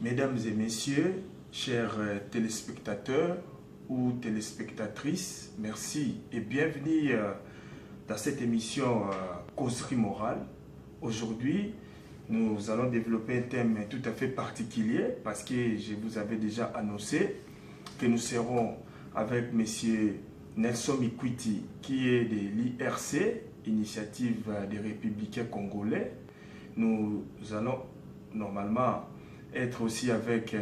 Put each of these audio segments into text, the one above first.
Mesdames et messieurs, chers téléspectateurs ou téléspectatrices, merci et bienvenue dans cette émission Causerie morale. Aujourd'hui, nous allons développer un thème tout à fait particulier parce que je vous avais déjà annoncé que nous serons avec M. Nelson Mikwiti qui est de l'IRC, Initiative des Républicains Congolais. Nous allons normalement être aussi avec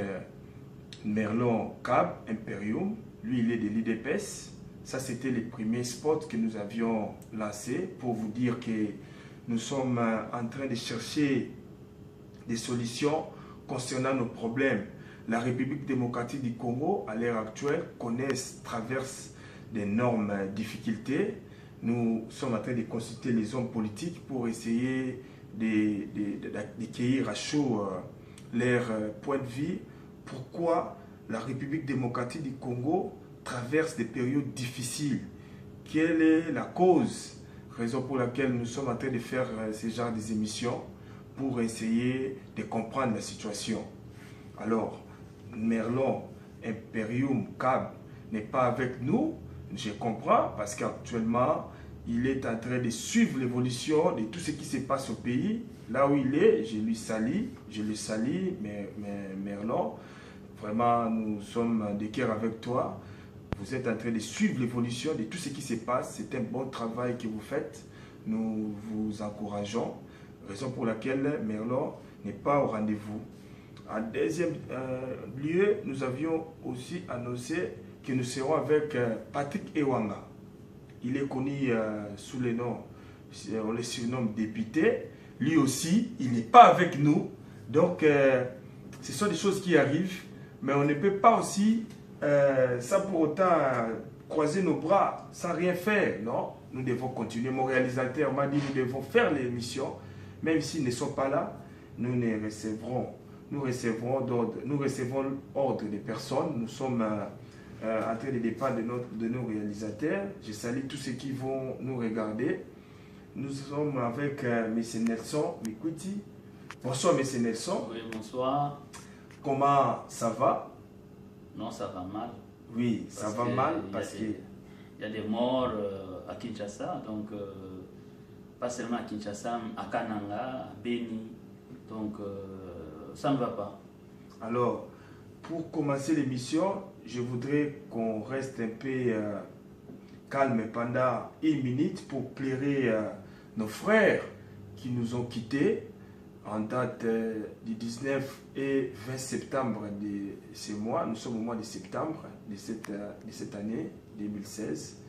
Merlon Cab, Imperium. Lui, il est de l'IDPS. Ça, c'était les premiers spots que nous avions lancés pour vous dire que nous sommes en train de chercher des solutions concernant nos problèmes. La République démocratique du Congo, à l'heure actuelle, traverse d'énormes difficultés. Nous sommes en train de consulter les hommes politiques pour essayer de cueillir à chaud leur point de vue. Pourquoi la République démocratique du Congo traverse des périodes difficiles? Quelle est la cause? Raison pour laquelle nous sommes en train de faire ce genre d'émissions pour essayer de comprendre la situation. Alors, Merlon, Imperium, Cab n'est pas avec nous, je comprends, parce qu'actuellement, il est en train de suivre l'évolution de tout ce qui se passe au pays. Là où il est, je le salue, mais Merlon, vraiment, nous sommes de cœur avec toi. Vous êtes en train de suivre l'évolution de tout ce qui se passe. C'est un bon travail que vous faites. Nous vous encourageons. Raison pour laquelle Merlon n'est pas au rendez-vous. En deuxième lieu, nous avions aussi annoncé que nous serons avec Patrick Ewanga. Il est connu sous le nom, on le surnomme député. Lui aussi, il n'est pas avec nous. Donc, ce sont des choses qui arrivent. Mais on ne peut pas aussi, sans pour autant croiser nos bras, sans rien faire. Non, nous devons continuer. Mon réalisateur m'a dit que nous devons faire l'émission. Même s'ils ne sont pas là, nous recevons ordre des personnes. Nous sommes en train de dépendre de nos réalisateurs. Je salue tous ceux qui vont nous regarder. Nous sommes avec M. Nelson Mikwiti. Bonsoir M. Nelson. Oui, bonsoir. Comment ça va? Non, ça va mal. Oui, ça va mal parce que... Il y a des morts à Kinshasa, donc pas seulement à Kinshasa, à Kananga, à Beni. Donc ça ne va pas. Alors, pour commencer l'émission, je voudrais qu'on reste un peu calme pendant une minute pour plairer nos frères qui nous ont quittés en date du 19 et 20 septembre de ce mois. Nous sommes au mois de septembre de cette année 2016.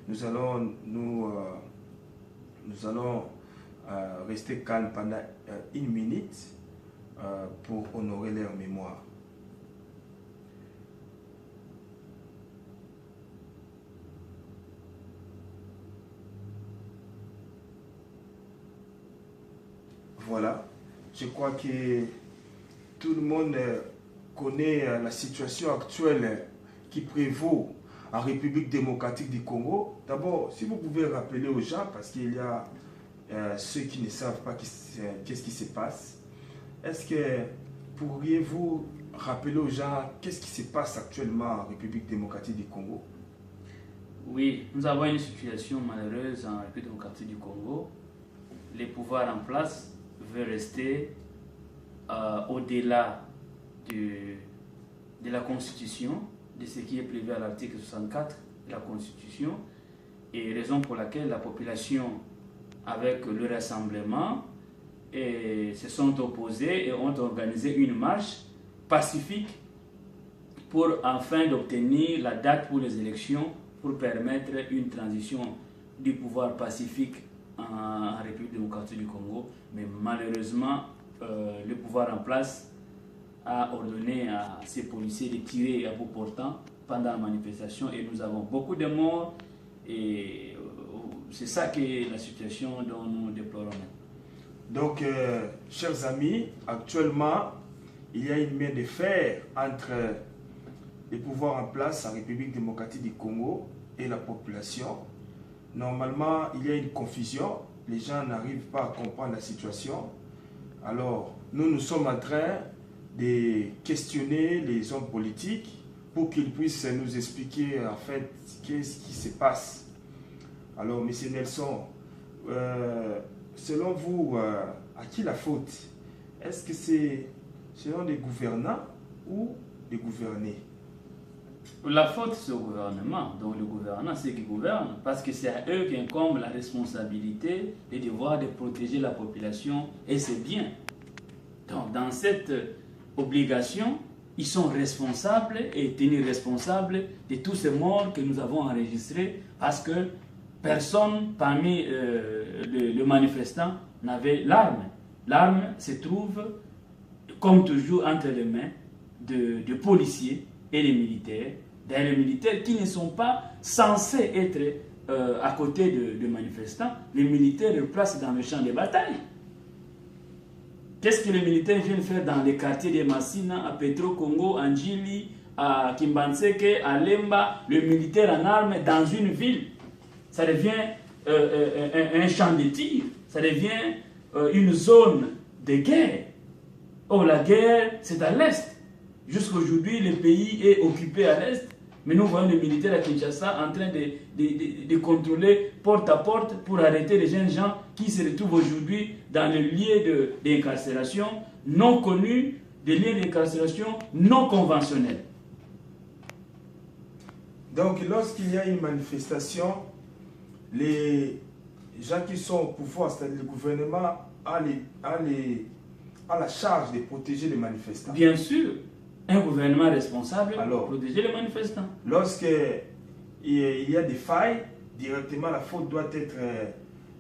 Nous allons rester calmes pendant une minute pour honorer leur mémoire. Voilà, je crois que tout le monde connaît la situation actuelle qui prévaut en République démocratique du Congo. D'abord, si vous pouvez rappeler aux gens, parce qu'il y a ceux qui ne savent pas qu'est-ce qui se passe, est-ce que pourriez-vous rappeler aux gens qu'est-ce qui se passe actuellement en République démocratique du Congo? Oui, nous avons une situation malheureuse en République démocratique du Congo. Les pouvoirs en place veulent rester au-delà de la Constitution, de ce qui est prévu à l'article 64 de la Constitution, et raison pour laquelle la population, avec le rassemblement, se sont opposés et ont organisé une marche pacifique pour enfin d'obtenir la date pour les élections pour permettre une transition du pouvoir pacifique en République démocratique du Congo. Mais malheureusement, le pouvoir en place a ordonné à ces policiers de tirer à bout portant pendant la manifestation et nous avons beaucoup de morts et c'est ça qui est la situation dont nous déplorons. Donc, chers amis, actuellement, il y a une main de fer entre les pouvoirs en place en République démocratique du Congo et la population. Normalement, il y a une confusion. Les gens n'arrivent pas à comprendre la situation. Alors, nous sommes en train de questionner les hommes politiques pour qu'ils puissent nous expliquer en fait qu'est-ce qui se passe. Alors, M. Nelson, selon vous, à qui la faute? Est-ce que c'est selon les gouvernants ou les gouvernés? La faute, c'est au gouvernement. Donc le gouvernement, c'est qui gouverne, parce que c'est à eux qu'incombe la responsabilité et le devoir de protéger la population et ses biens. Donc dans cette obligation, ils sont responsables et tenus responsables de tous ces morts que nous avons enregistrés, parce que personne parmi les manifestants n'avait l'arme. L'arme se trouve, comme toujours, entre les mains de policiers et les militaires. D'ailleurs, les militaires qui ne sont pas censés être à côté de manifestants, les militaires les placent dans le champ de bataille. Qu'est-ce que les militaires viennent faire dans les quartiers de Massina, à Petro-Congo, à Njili, à Kimbanseke, à Lemba? Le militaire en armes dans une ville, ça devient un champ de tir, ça devient une zone de guerre. Oh, la guerre, c'est à l'est. Jusqu'aujourd'hui, le pays est occupé à l'est, mais nous voyons les militaires à Kinshasa en train de contrôler porte à porte pour arrêter les jeunes gens qui se retrouvent aujourd'hui dans les lieux d'incarcération non connus, des lieux d'incarcération non conventionnels. Donc, lorsqu'il y a une manifestation, les gens qui sont au pouvoir, c'est-à-dire le gouvernement, a la charge de protéger les manifestants. Bien sûr. Un gouvernement responsable pour protéger les manifestants. Lorsqu'il y a des failles, directement la faute doit être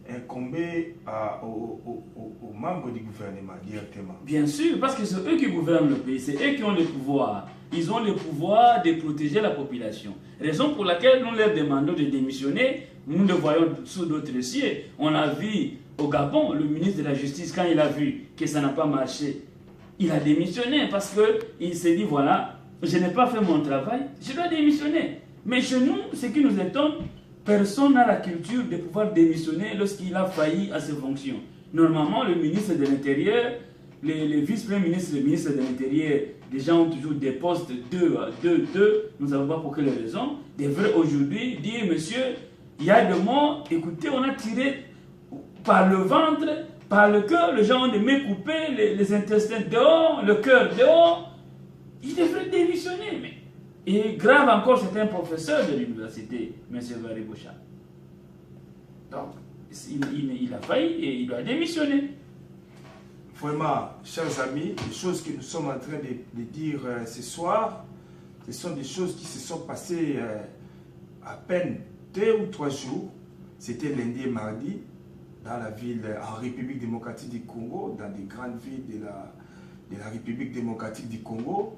incombée aux membres du gouvernement, directement. Bien sûr, parce que c'est eux qui gouvernent le pays, c'est eux qui ont le pouvoir. Ils ont le pouvoir de protéger la population. Raison pour laquelle nous leur demandons de démissionner. Nous le voyons sous d'autres cieux. On a vu au Gabon, le ministre de la Justice, quand il a vu que ça n'a pas marché, il a démissionné parce qu'il s'est dit, voilà, je n'ai pas fait mon travail, je dois démissionner. Mais chez nous, ce qui nous étonne, personne n'a la culture de pouvoir démissionner lorsqu'il a failli à ses fonctions. Normalement, le ministre de l'Intérieur, les vice-premiers ministres, le ministre de l'Intérieur, les gens ont toujours des postes 2, nous ne savons pas pour quelle raison, devraient aujourd'hui dire, monsieur, il y a des morts, écoutez, on a tiré par le ventre, par le cœur, les gens ont des mains coupées, les intestins dehors, le cœur dehors. Il devrait démissionner. Mais... Et grave encore, c'est un professeur de l'université, M. Vary Bouchard. Donc, il a failli et il doit démissionner. Vraiment, chers amis, les choses que nous sommes en train de dire ce soir, ce sont des choses qui se sont passées à peine 2 ou 3 jours. C'était lundi et mardi. Dans la ville, en République démocratique du Congo, dans des grandes villes de la République démocratique du Congo.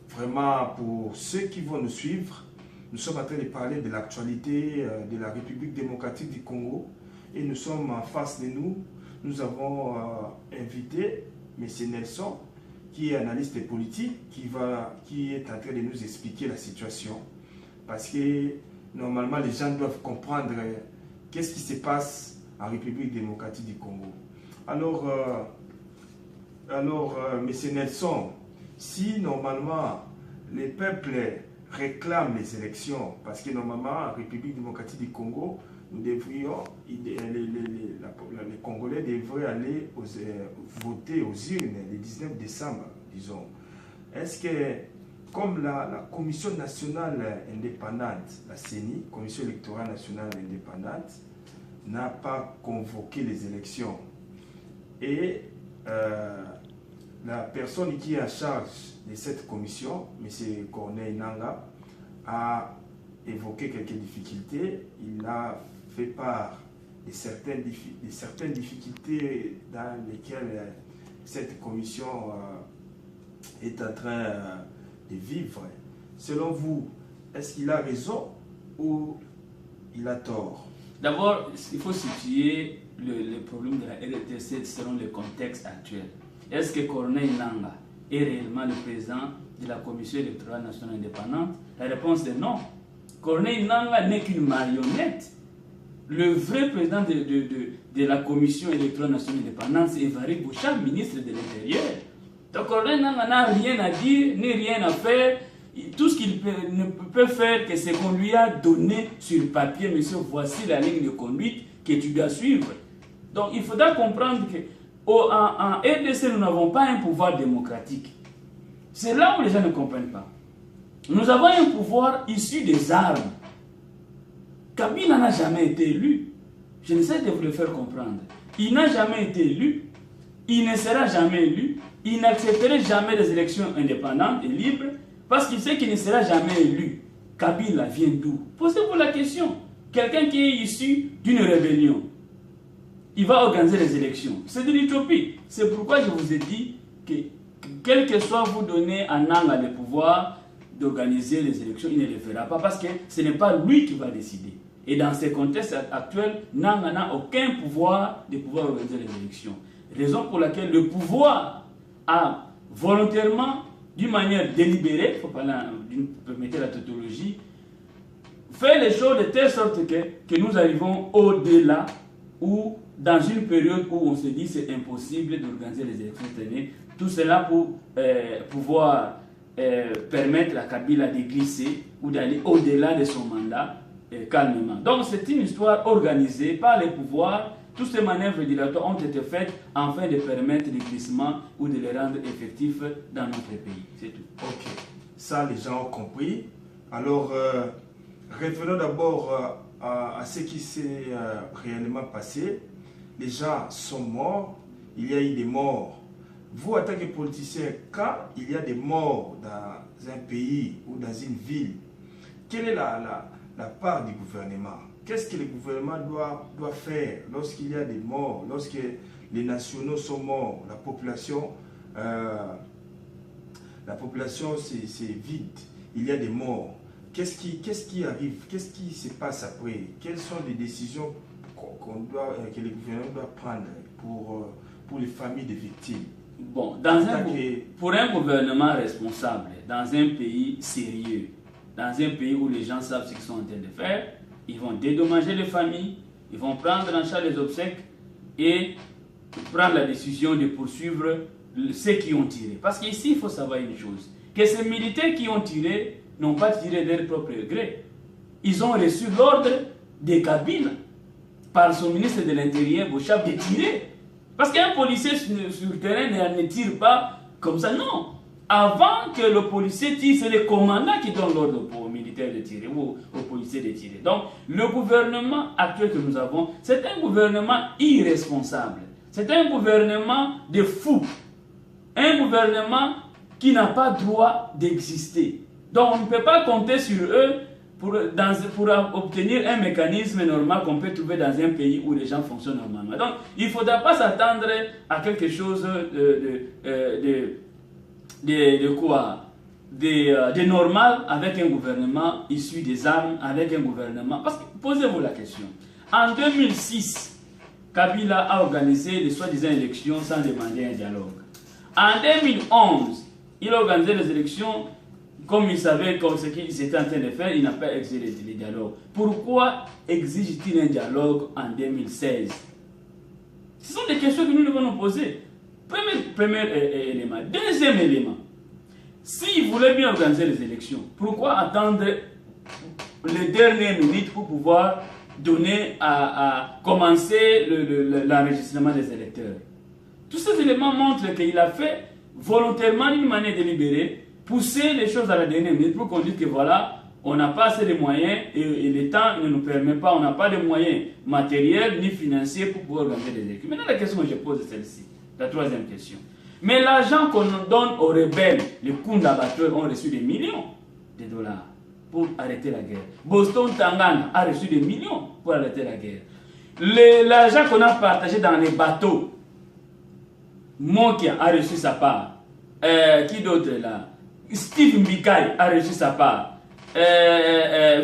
Vraiment, pour ceux qui vont nous suivre, nous sommes en train de parler de l'actualité de la République démocratique du Congo. Et nous sommes en face de nous. Nous avons invité M. Nelson, qui est analyste politique, qui est en train de nous expliquer la situation. Parce que, normalement, les gens doivent comprendre qu'est-ce qui se passe en République démocratique du Congo. Alors, M. Nelson, si normalement les peuples réclament les élections, parce que normalement en République démocratique du Congo, nous devrions, les Congolais devraient aller voter aux urnes le 19 décembre, disons. Est-ce que, comme la Commission nationale indépendante, la CENI, Commission électorale nationale indépendante, n'a pas convoqué les élections et la personne qui est en charge de cette commission, M. Corneille Nangaa, a évoqué quelques difficultés. Il a fait part de certaines difficultés dans lesquelles cette commission est en train de vivre. Selon vous, est-ce qu'il a raison ou il a tort? D'abord, il faut situer le problème de la RDC selon le contexte actuel. Est-ce que Corneille Nangaa est réellement le président de la Commission électorale nationale indépendante? La réponse est non. Corneille Nangaa n'est qu'une marionnette. Le vrai président de la Commission électorale nationale indépendante, c'est Vary Bouchard, ministre de l'Intérieur. Donc Corneille Nangaa n'a rien à dire, ni rien à faire. Tout ce qu'il ne peut faire, que c'est qu'on lui a donné sur papier, monsieur, voici la ligne de conduite que tu dois suivre. Donc il faudra comprendre qu'en RDC, nous n'avons pas un pouvoir démocratique. C'est là où les gens ne comprennent pas. Nous avons un pouvoir issu des armes. Kabila n'a jamais été élu. Je n'essaie de vous le faire comprendre. Il n'a jamais été élu. Il ne sera jamais élu. Il n'accepterait jamais des élections indépendantes et libres parce qu'il sait qu'il ne sera jamais élu. Kabila vient d'où? Posez-vous la question. Quelqu'un qui est issu d'une rébellion, il va organiser les élections. C'est de l'utopie. C'est pourquoi je vous ai dit que quel que soit vous donner à Nangaa le pouvoir d'organiser les élections, il ne le fera pas parce que ce n'est pas lui qui va décider. Et dans ce contexte actuel, Nangaa n'a aucun pouvoir de pouvoir organiser les élections. Raison pour laquelle le pouvoir a volontairement, d'une manière délibérée, il faut parler, permettez la tautologie, fait les choses de telle sorte que nous arrivons au-delà ou dans une période où on se dit c'est impossible d'organiser les élections cette année. Tout cela pour pouvoir permettre à Kabila de glisser ou d'aller au-delà de son mandat calmement. Donc c'est une histoire organisée par les pouvoirs. Toutes ces manœuvres dilatoires ont été faites afin de permettre le glissement ou de les rendre effectifs dans notre pays. C'est tout. Ok, ça les gens ont compris. Alors, revenons d'abord à ce qui s'est réellement passé. Les gens sont morts, il y a eu des morts. Vous, en tant que politicien, quand il y a des morts dans un pays ou dans une ville, quelle est la part du gouvernement? Qu'est-ce que le gouvernement doit faire lorsqu'il y a des morts, lorsque les nationaux sont morts, la population c'est vide, il y a des morts. Qu'est-ce qui arrive? Qu'est-ce qui se passe après? Quelles sont les décisions que le gouvernement doit prendre pour les familles des victimes? Bon, pour un gouvernement responsable, dans un pays sérieux, dans un pays où les gens savent ce qu'ils sont en train de faire, ils vont dédommager les familles, ils vont prendre en charge les obsèques et prendre la décision de poursuivre ceux qui ont tiré. Parce qu'ici, il faut savoir une chose, que ces militaires qui ont tiré n'ont pas tiré de leur propre gré. Ils ont reçu l'ordre de Kabila par son ministre de l'Intérieur, Bochab, de tirer. Parce qu'un policier sur le terrain ne tire pas comme ça, non. Avant que le policier tire, c'est le commandant qui donne l'ordre aux militaires de tirer ou aux policiers de tirer. Donc, le gouvernement actuel que nous avons, c'est un gouvernement irresponsable. C'est un gouvernement de fous. Un gouvernement qui n'a pas droit d'exister. Donc, on ne peut pas compter sur eux pour obtenir un mécanisme normal qu'on peut trouver dans un pays où les gens fonctionnent normalement. Donc, il ne faudra pas s'attendre à quelque chose de normal avec un gouvernement issu des armes, avec un gouvernement... Parce que, posez-vous la question. En 2006, Kabila a organisé les soi-disant élections sans demander un dialogue. En 2011, il a organisé les élections comme il savait ce qu'il était en train de faire, il n'a pas exigé les dialogues. Pourquoi exige-t-il un dialogue en 2016? Ce sont des questions que nous devons nous poser. Premier élément. Deuxième élément. S'il voulait bien organiser les élections, pourquoi attendre les dernières minutes pour pouvoir donner à commencer l'enregistrement des électeurs? Tous ces éléments montrent qu'il a fait volontairement, d'une manière délibérée, pousser les choses à la dernière minute pour qu'on dise que voilà, on n'a pas assez de moyens et le temps ne nous permet pas, on n'a pas de moyens matériels ni financiers pour pouvoir organiser les élections. Maintenant, la question que je pose est celle-ci, la troisième question. Mais l'argent qu'on donne aux rebelles, les Kundabateurs ont reçu des millions de dollars pour arrêter la guerre. Boston Tangana a reçu des millions pour arrêter la guerre. L'argent qu'on a partagé dans les bateaux, Mokia a reçu sa part. Qui d'autre est là? Steve Mbikai a reçu sa part.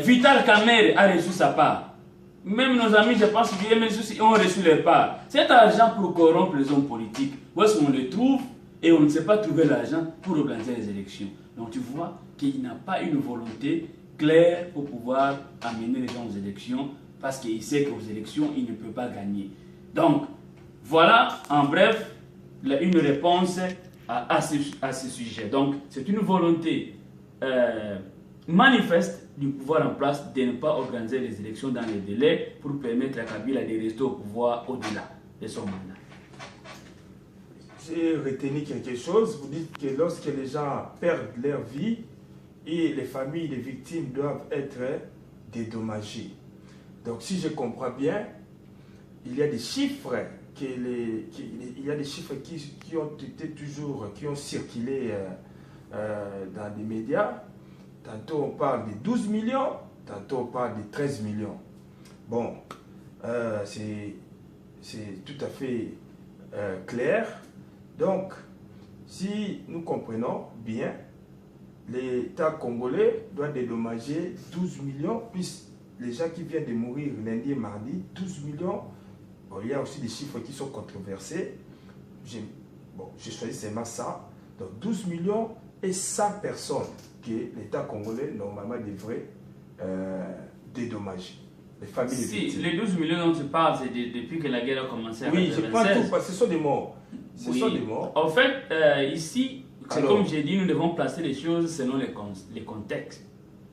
Vital Kamerhe a reçu sa part. Même nos amis, je pense, ont reçu leur part. Cet argent pour corrompre les hommes politiques, où est-ce qu'on le trouve? Et on ne sait pas trouver l'argent pour organiser les élections. Donc tu vois qu'il n'a pas une volonté claire pour pouvoir amener les gens aux élections, parce qu'il sait qu'aux élections, il ne peut pas gagner. Donc, voilà, en bref, une réponse à ce sujet. Donc, c'est une volonté manifeste du pouvoir en place de ne pas organiser les élections dans les délais pour permettre à Kabila de rester au pouvoir au-delà de son mandat. J'ai retenu quelque chose. Vous dites que lorsque les gens perdent leur vie et les familles des victimes doivent être dédommagées. Donc, si je comprends bien, il y a des chiffres il y a des chiffres qui ont été toujours, qui ont circulé dans les médias. Tantôt on parle de 12 millions, tantôt on parle de 13 millions. Bon, c'est tout à fait clair. Donc, si nous comprenons bien, l'État congolais doit dédommager 12 millions, puis les gens qui viennent de mourir lundi et mardi, 12 millions. Bon, il y a aussi des chiffres qui sont controversés. J'ai choisi seulement ça. Donc 12 millions et 100 personnes que l'État congolais normalement devrait dédommager. Les familles des victimes. Les 12 millions dont tu parles, c'est depuis que la guerre a commencé. Oui, je prends tout parce que ce sont des morts. Ce sont des morts. En fait, ici, c'est comme j'ai dit, nous devons placer les choses selon les contextes.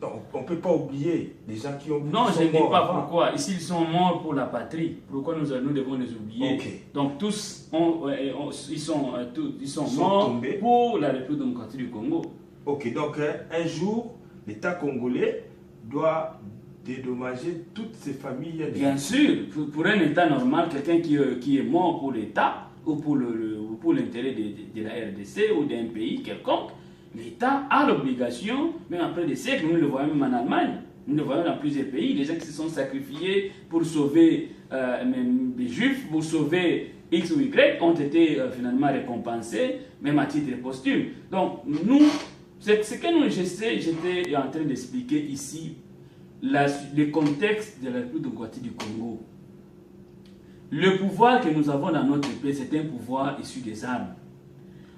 Donc, on ne peut pas oublier les gens qui ont... Non, je ne dis pas pourquoi. Ici, ils sont morts pour la patrie. Pourquoi nous devons les oublier? Donc, tous, ils sont morts tombés pour la République démocratique du Congo. Ok, donc un jour, l'État congolais doit dédommager toutes ces familles. Bien sûr, pour un État normal, quelqu'un qui est mort pour l'État ou pour l'intérêt de la RDC ou d'un pays quelconque, l'État a l'obligation, même après des siècles, nous le voyons même en Allemagne, nous le voyons dans plusieurs pays, des gens qui se sont sacrifiés pour sauver même des Juifs, pour sauver X ou Y, ont été finalement récompensés, même à titre posthume. Donc, nous, ce que j'étais en train d'expliquer ici, le contexte de la République démocratique du Congo. Le pouvoir que nous avons dans notre pays, c'est un pouvoir issu des armes.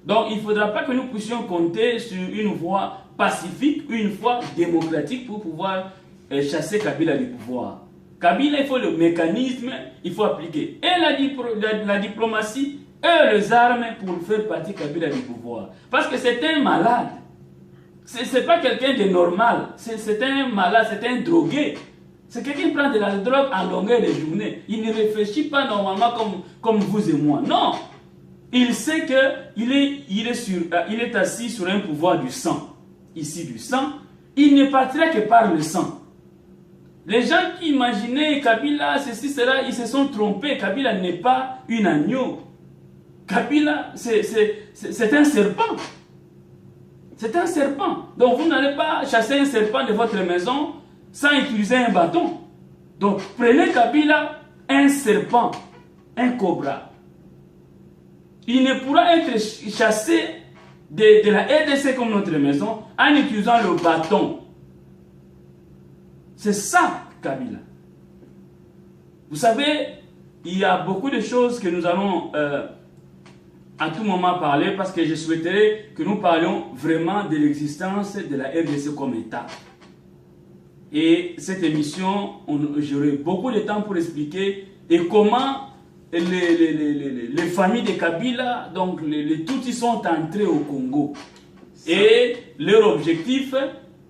Donc, il ne faudra pas que nous puissions compter sur une voie pacifique, une voie démocratique pour pouvoir chasser Kabila du pouvoir. Kabila, il faut le mécanisme, il faut appliquer et la diplomatie et les armes pour faire partir Kabila du pouvoir. Parce que c'est un malade. Ce n'est pas quelqu'un de normal. C'est un malade, c'est un drogué. C'est quelqu'un qui prend de la drogue en longueur de journée. Il ne réfléchit pas normalement comme vous et moi. Non. Il sait qu'il est assis sur un pouvoir du sang. Ici, du sang. Il ne partira que par le sang. Les gens qui imaginaient Kabila, ceci, cela, ils se sont trompés. Kabila n'est pas une agneau. Kabila, c'est un serpent. C'est un serpent. Donc vous n'allez pas chasser un serpent de votre maison sans utiliser un bâton. Donc prenez Kabila, un serpent, un cobra. Il ne pourra être chassé de la RDC comme notre maison en utilisant le bâton. C'est ça, Kabila. Vous savez, il y a beaucoup de choses que nous allons à tout moment parler parce que je souhaiterais que nous parlions vraiment de l'existence de la RDC comme État. Et cette émission, j'aurai beaucoup de temps pour expliquer et comment les familles de Kabila, donc les Tutsis sont entrés au Congo. Et leur objectif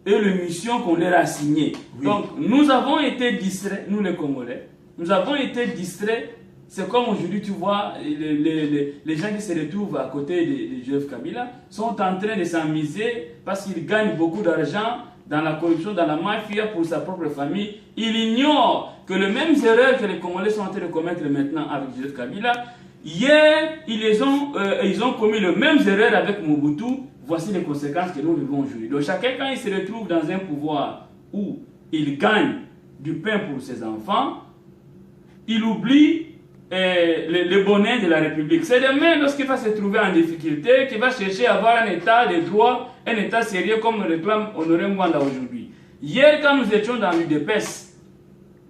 et leur mission qu'on leur a assignée. Oui. Donc nous avons été distraits, nous les Congolais, nous avons été distraits. C'est comme aujourd'hui, tu vois, les gens qui se retrouvent à côté de Joseph Kabila sont en train de s'amuser parce qu'ils gagnent beaucoup d'argent dans la corruption, dans la mafia pour sa propre famille. Ils ignorent que les mêmes erreurs que les Congolais sont en train de commettre maintenant avec Joseph Kabila, hier, ils ont commis les mêmes erreurs avec Mobutu. Voici les conséquences que nous vivons aujourd'hui. Donc chacun, quand il se retrouve dans un pouvoir où il gagne du pain pour ses enfants, il oublie le bonheur de la République. C'est demain, lorsqu'il va se trouver en difficulté, qu'il va chercher à avoir un état de droit, un état sérieux comme le réclame Honoré Mwanda aujourd'hui. Hier, quand nous étions dans l'UDPS,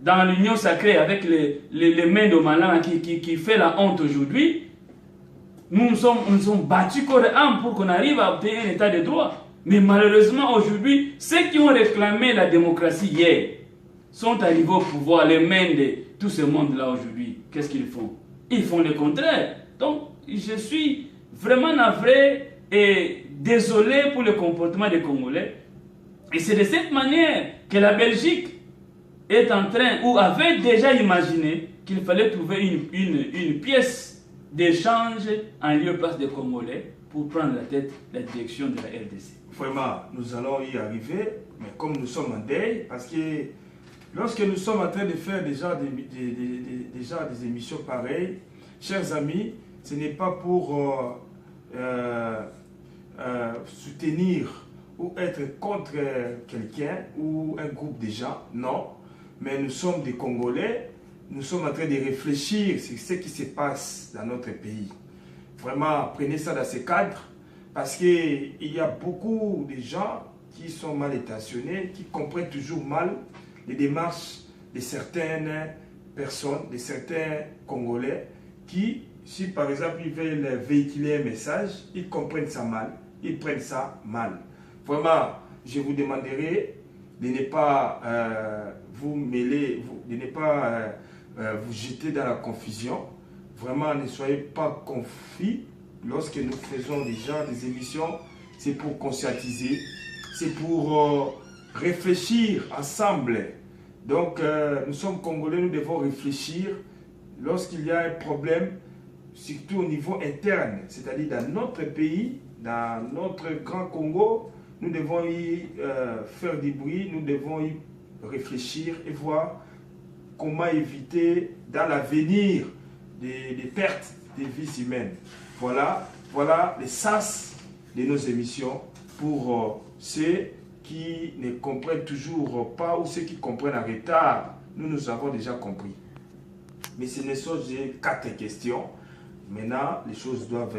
dans l'Union sacrée, avec les mains de Malin qui fait la honte aujourd'hui, nous nous sommes battus corps et âme pour qu'on arrive à obtenir un état de droit. Mais malheureusement, aujourd'hui, ceux qui ont réclamé la démocratie hier sont arrivés au pouvoir, les mains de tout ce monde-là aujourd'hui. Qu'est-ce qu'ils font? Ils font le contraire. Donc, je suis vraiment navré est désolé pour le comportement des Congolais. Et c'est de cette manière que la Belgique est en train, ou avait déjà imaginé, qu'il fallait trouver une pièce d'échange en lieu et place des Congolais pour prendre la direction de la RDC. Vraiment, nous allons y arriver, mais comme nous sommes en deuil, parce que lorsque nous sommes en train de faire déjà des émissions pareilles, chers amis, ce n'est pas pour soutenir ou être contre quelqu'un ou un groupe de gens, non. Mais nous sommes des Congolais, nous sommes en train de réfléchir sur ce qui se passe dans notre pays. Vraiment, prenez ça dans ce cadre, parce qu'il y a beaucoup de gens qui sont mal intentionnés, qui comprennent toujours mal les démarches de certaines personnes, de certains Congolais, qui, si par exemple ils veulent véhiculer un message, ils comprennent ça mal, ils prennent ça mal. Vraiment, je vous demanderai de ne pas vous mêler, de ne pas vous jeter dans la confusion. Vraiment, ne soyez pas confus. Lorsque nous faisons déjà des émissions, c'est pour conscientiser, c'est pour réfléchir ensemble. Donc, nous sommes Congolais, nous devons réfléchir lorsqu'il y a un problème, surtout au niveau interne, c'est-à-dire dans notre pays, dans notre grand Congo. Nous devons y faire du bruit, nous devons y réfléchir et voir comment éviter dans l'avenir des pertes des vies humaines. Voilà le sens de nos émissions pour ceux qui ne comprennent toujours pas ou ceux qui comprennent en retard. Nous avons déjà compris. Mais ce ne sont que 4 questions. Maintenant, les choses doivent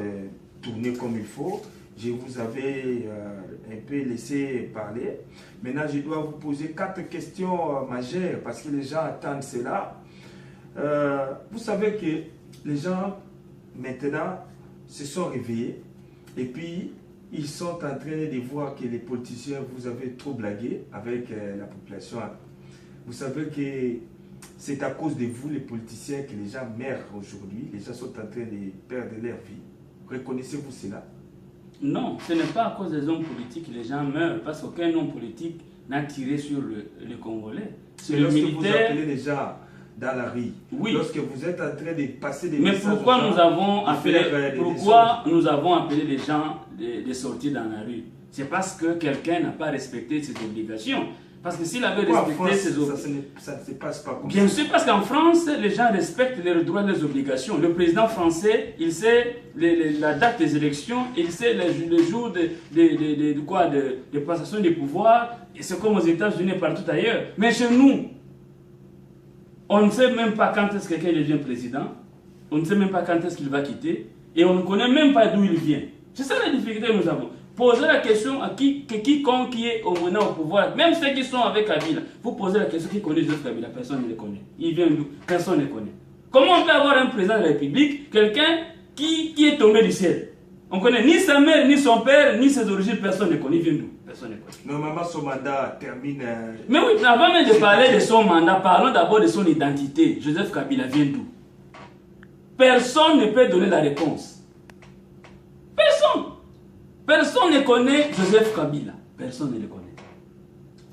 tourner comme il faut. Je vous avais un peu laissé parler. Maintenant, je dois vous poser 4 questions majeures parce que les gens attendent cela. Vous savez que les gens, maintenant, se sont réveillés et puis ils sont en train de voir que les politiciens, vous avez trop blagué avec la population. Vous savez que c'est à cause de vous, les politiciens, que les gens meurent aujourd'hui. Les gens sont en train de perdre leur vie. Reconnaissez-vous cela? Non, ce n'est pas à cause des hommes politiques que les gens meurent, parce qu'aucun homme politique n'a tiré sur le Congolais. C'est lorsque vous appelez les gens dans la rue, oui. Lorsque vous êtes en train de passer des messages. Mais pourquoi nous avons appelé les gens de sortir dans la rue? C'est parce que quelqu'un n'a pas respecté ses obligations. Parce que s'il avait respecté ses obligations... Ça ne se passe pas comme ça. Bien sûr, parce qu'en France, les gens respectent leurs droits et leurs obligations. Le président français, il sait la date des élections, il sait le jour de passation des pouvoirs. C'est comme aux États-Unis et partout ailleurs. Mais chez nous, on ne sait même pas quand est-ce que quelqu'un devient président. On ne sait même pas quand est-ce qu'il va quitter. Et on ne connaît même pas d'où il vient. C'est ça la difficulté que nous avons. Posez la question à quiconque qui est au pouvoir, même ceux qui sont avec Kabila. Vous posez la question qui connaît Joseph Kabila, personne ne le connaît. Il vient d'où? Personne ne le connaît. Comment on peut avoir un président de la République, quelqu'un qui est tombé du ciel? On ne connaît ni sa mère, ni son père, ni ses origines, personne ne connaît. Il vient d'où? Personne ne connaît. Normalement, son mandat termine... Mais oui, avant même de parler de son mandat, parlons d'abord de son identité. Joseph Kabila vient d'où? Personne ne peut donner la réponse. Personne. Personne ne connaît Joseph Kabila. Personne ne le connaît.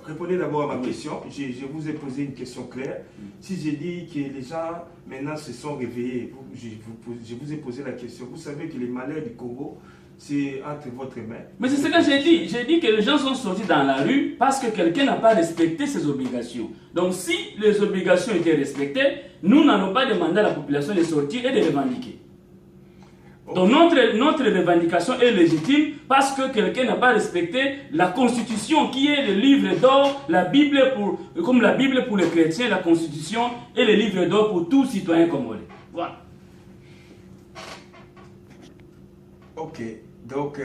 Répondez d'abord à ma question. Je vous ai posé une question claire. Si j'ai dit que les gens maintenant se sont réveillés, je vous ai posé la question. Vous savez que les malheurs du Congo, c'est entre votre main. Mais c'est ce que j'ai dit. J'ai dit que les gens sont sortis dans la rue parce que quelqu'un n'a pas respecté ses obligations. Donc si les obligations étaient respectées, nous n'allons pas demander à la population de sortir et de revendiquer. Donc notre revendication est légitime parce que quelqu'un n'a pas respecté la Constitution qui est le livre d'or, la Bible comme la Bible pour les chrétiens, la Constitution est le livre d'or pour tout citoyen congolais. Voilà. Ok, donc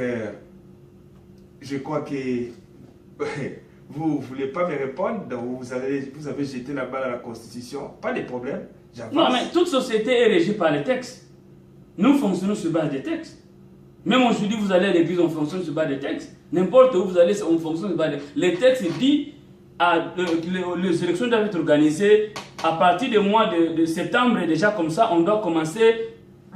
je crois que vous ne voulez pas me répondre, donc vous avez jeté la balle à la Constitution, pas de problème, j'avance. Non, mais toute société est régie par les textes. Nous fonctionnons sur base des textes. Même aujourd'hui, vous allez à l'église, on fonctionne sur base des textes. N'importe où vous allez, on fonctionne sur base des textes. Les textes disent que les élections doivent être organisées à partir du mois de septembre. Et déjà comme ça, on doit commencer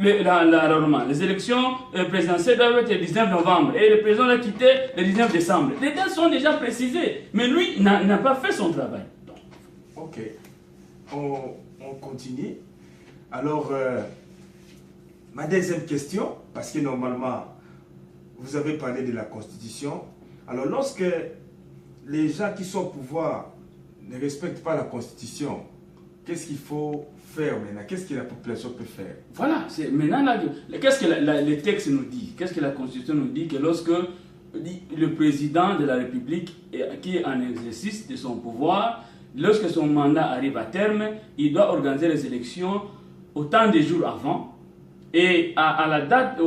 Les élections présidentielles doivent être le 19 novembre et le président doit quitter le 19 décembre. Les dates sont déjà précisées, mais lui n'a pas fait son travail. Ok, on continue. Alors, ma deuxième question, parce que normalement, vous avez parlé de la Constitution. Alors, lorsque les gens qui sont au pouvoir ne respectent pas la Constitution, qu'est-ce qu'il faut faire maintenant? Qu'est-ce que la population peut faire? Voilà, maintenant, qu'est-ce que les textes nous disent? Qu'est-ce que la Constitution nous dit? Que lorsque le président de la République qui est en exercice de son pouvoir, lorsque son mandat arrive à terme, il doit organiser les élections autant de jours avant. Et à la date,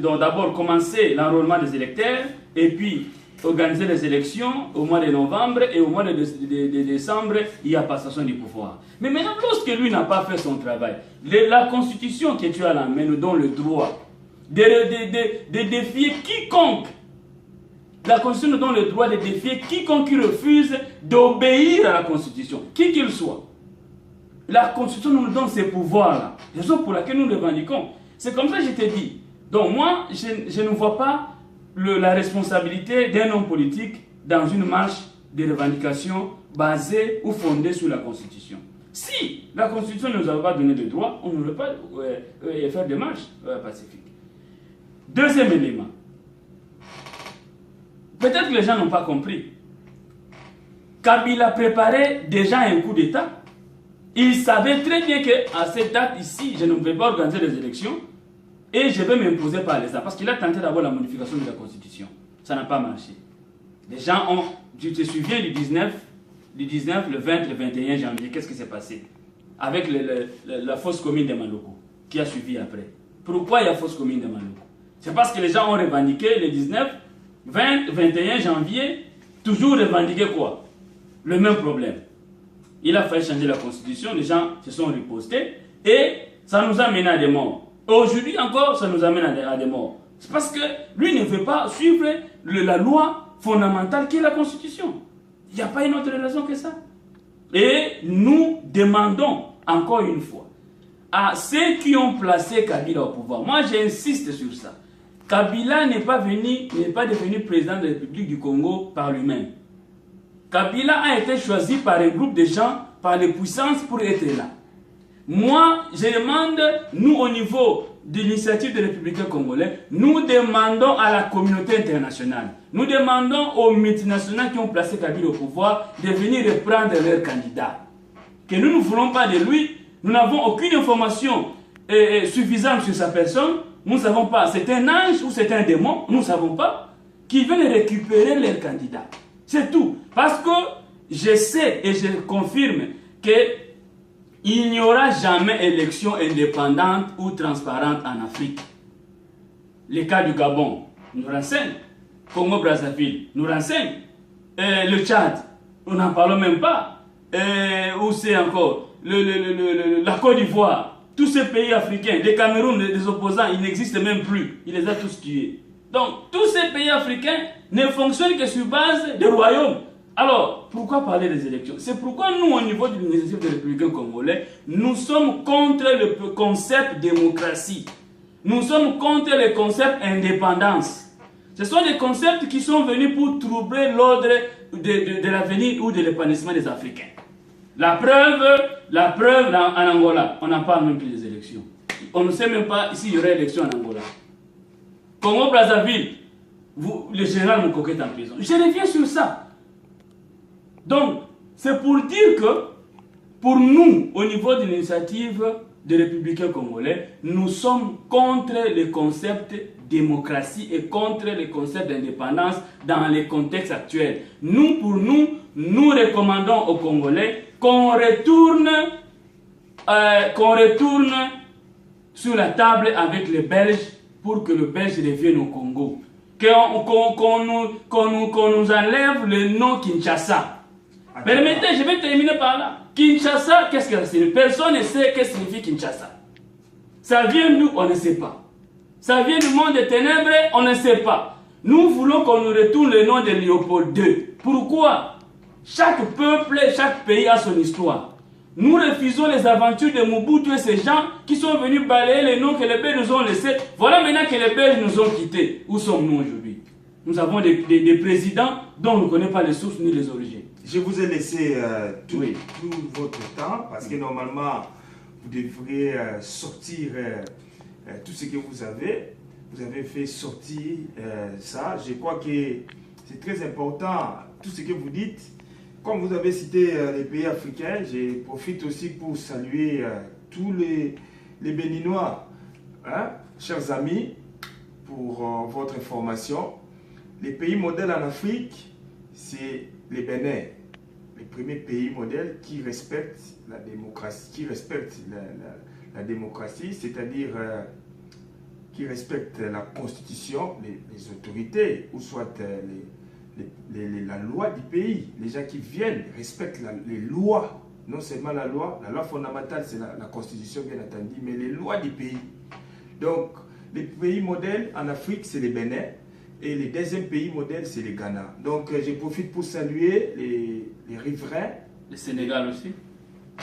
donc d'abord commencer l'enrôlement des électeurs, et puis organiser les élections au mois de novembre, et au mois de décembre, il y a passation du pouvoir. Mais maintenant, lorsque lui n'a pas fait son travail, la Constitution que tu as la main nous donne le droit de défier quiconque. La Constitution nous donne le droit de défier quiconque qui refuse d'obéir à la Constitution, qui qu'il soit. La Constitution nous donne ces pouvoirs-là, raison pour laquelle nous revendiquons. C'est comme ça que je t'ai dit. Donc moi, je ne vois pas la responsabilité d'un homme politique dans une marche de revendication basée ou fondée sur la Constitution. Si la Constitution ne nous avait pas donné le droit, on n'aurait pas faire des marches pacifiques. Deuxième élément. Peut-être que les gens n'ont pas compris. Kabila préparait déjà un coup d'État. Il savait très bien qu'à cette date ici, je ne vais pas organiser les élections et je vais m'imposer par les armes. Parce qu'il a tenté d'avoir la modification de la Constitution. Ça n'a pas marché. Les gens ont... Tu te souviens du 19, le 20, le 21 janvier, qu'est-ce qui s'est passé? Avec la fosse commune de Maloko, qui a suivi après. Pourquoi il y a fosse commune de Maloko? C'est parce que les gens ont revendiqué le 19, 20, 21 janvier, toujours revendiqué quoi? Le même problème. Il a fallu changer la Constitution, les gens se sont ripostés et ça nous a mené à des morts. Aujourd'hui encore, ça nous amène à des morts. C'est parce que lui ne veut pas suivre la loi fondamentale qui est la Constitution. Il n'y a pas une autre raison que ça. Et nous demandons encore une fois à ceux qui ont placé Kabila au pouvoir. Moi, j'insiste sur ça. Kabila n'est pas devenu président de la République du Congo par lui-même. Kabila a été choisi par un groupe de gens, par les puissances pour être là. Moi, je demande, nous au niveau de l'initiative des Républicains congolais, nous demandons à la communauté internationale, nous demandons aux multinationales qui ont placé Kabila au pouvoir de venir reprendre leur candidat. Que nous ne voulons pas de lui, nous n'avons aucune information suffisante sur sa personne, nous ne savons pas, c'est un ange ou c'est un démon, nous ne savons pas, qui veulent récupérer leur candidat. C'est tout. Parce que je sais et je confirme qu'il n'y aura jamais élection indépendante ou transparente en Afrique. Le cas du Gabon nous renseigne. Congo-Brazzaville nous renseigne. Le Tchad, on n'en parle même pas. Où c'est encore la Côte d'Ivoire, tous ces pays africains, les Cameroun, les opposants, ils n'existent même plus. Il les a tous tués. Donc, tous ces pays africains ne fonctionnent que sur base des royaumes. Alors, pourquoi parler des élections? C'est pourquoi nous, au niveau de l'initiative des Républicains congolais, nous sommes contre le concept démocratie. Nous sommes contre le concept indépendance. Ce sont des concepts qui sont venus pour troubler l'ordre de l'avenir ou de l'épanouissement des Africains. La preuve en Angola, on n'en parle même plus des élections. On ne sait même pas s'il y aurait élection en Angola. Congo-Brazzaville, le général Moukoko est en prison. Je reviens sur ça. Donc, c'est pour dire que, pour nous, au niveau de l'initiative des Républicains congolais, nous sommes contre le concept démocratie et contre le concept d'indépendance dans les contextes actuels. Pour nous recommandons aux Congolais qu'on retourne sur la table avec les Belges pour que le Belge revienne au Congo. Qu'on nous enlève le nom Kinshasa. Permettez, je vais terminer par là. Kinshasa, qu'est-ce que ça signifie? Personne ne sait ce que signifie Kinshasa. Ça vient d'où? On ne sait pas. Ça vient du monde des ténèbres? On ne sait pas. Nous voulons qu'on nous retourne le nom de Léopold II. Pourquoi? Chaque peuple, chaque pays a son histoire. Nous refusons les aventures de Mobutu et ces gens qui sont venus balayer les noms que les Belges nous ont laissés. Voilà maintenant que les Belges nous ont quittés. Où sommes-nous aujourd'hui? Nous avons des présidents dont on ne connaît pas les sources ni les origines. Je vous ai laissé tout votre temps parce que normalement, vous devriez sortir tout ce que vous avez. Vous avez fait sortir ça. Je crois que c'est très important, tout ce que vous dites. Comme vous avez cité les pays africains, je profite aussi pour saluer tous les Béninois. Hein, chers amis, pour votre information, les pays modèles en Afrique, c'est les Bénin. Les premiers pays modèles qui respectent la démocratie, la démocratie, c'est-à-dire qui respectent la constitution, les autorités, ou soit la loi du pays. Les gens qui viennent respectent les lois, non seulement la loi fondamentale, c'est la constitution bien entendu, mais les lois du pays. Donc, les pays modèles en Afrique, c'est les Bénin, et les deuxième pays modèles, c'est les Ghana. Donc, je profite pour saluer les riverains. Le Sénégal aussi.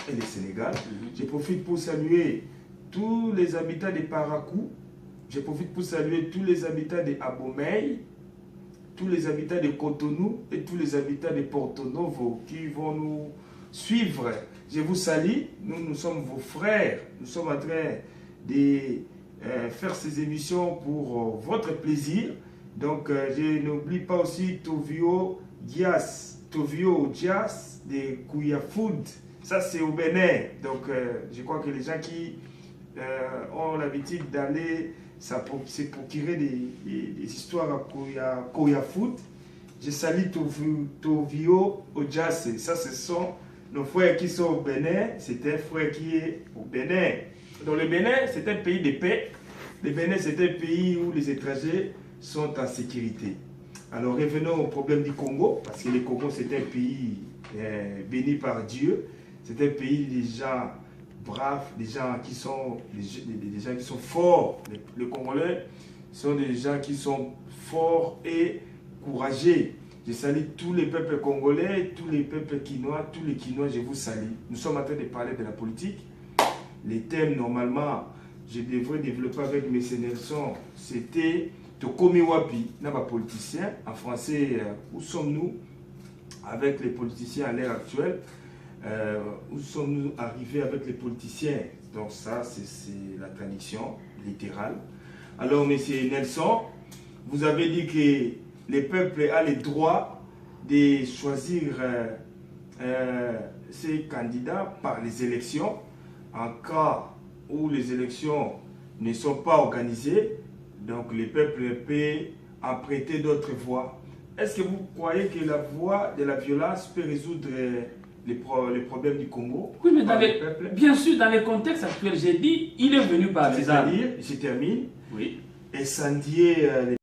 Et le Sénégal. Je profite pour saluer tous les habitants de Parakou. Je profite pour saluer tous les habitants de Abomey, tous les habitants de Cotonou et tous les habitants de Porto Novo qui vont nous suivre. Je vous salue. Nous sommes vos frères. Nous sommes en train de faire ces émissions pour votre plaisir. Donc, je n'oublie pas aussi Tovio Dias de Kouyafoud. Ça, c'est au Bénin. Donc, je crois que les gens qui ont l'habitude d'aller se procurer des histoires à Kouyafoud, je salue Tovio Dias. Ça, ce sont nos frères qui sont au Bénin. C'est un frère qui est au Bénin. Donc, le Bénin, c'est un pays de paix. Le Bénin, c'est un pays où les étrangers sont en sécurité. Alors revenons au problème du Congo, parce que le Congo c'est un pays béni par Dieu, c'est un pays des gens braves, des gens qui sont forts. Les Congolais sont des gens qui sont forts et courageux. Je salue tous les peuples congolais, tous les peuples quinois, tous les quinois, je vous salue. Nous sommes en train de parler de la politique. Les thèmes normalement, je devrais développer avec M. Nelson, c'était Tokomi Wapi, n'a pas politicien. En français, où sommes-nous avec les politiciens à l'ère actuelle? Où sommes-nous arrivés avec les politiciens? Donc ça, c'est la traduction littérale. Alors, M. Nelson, vous avez dit que les peuples ont le droit de choisir ses candidats par les élections. En cas où les élections ne sont pas organisées, donc le peuple peut en prêter d'autres voix. Est-ce que vous croyez que la voix de la violence peut résoudre les problèmes du Congo? Oui, mais bien sûr, dans le contexte actuel, j'ai dit, il est venu par les armes. C'est-à-dire, je termine, oui, incendier les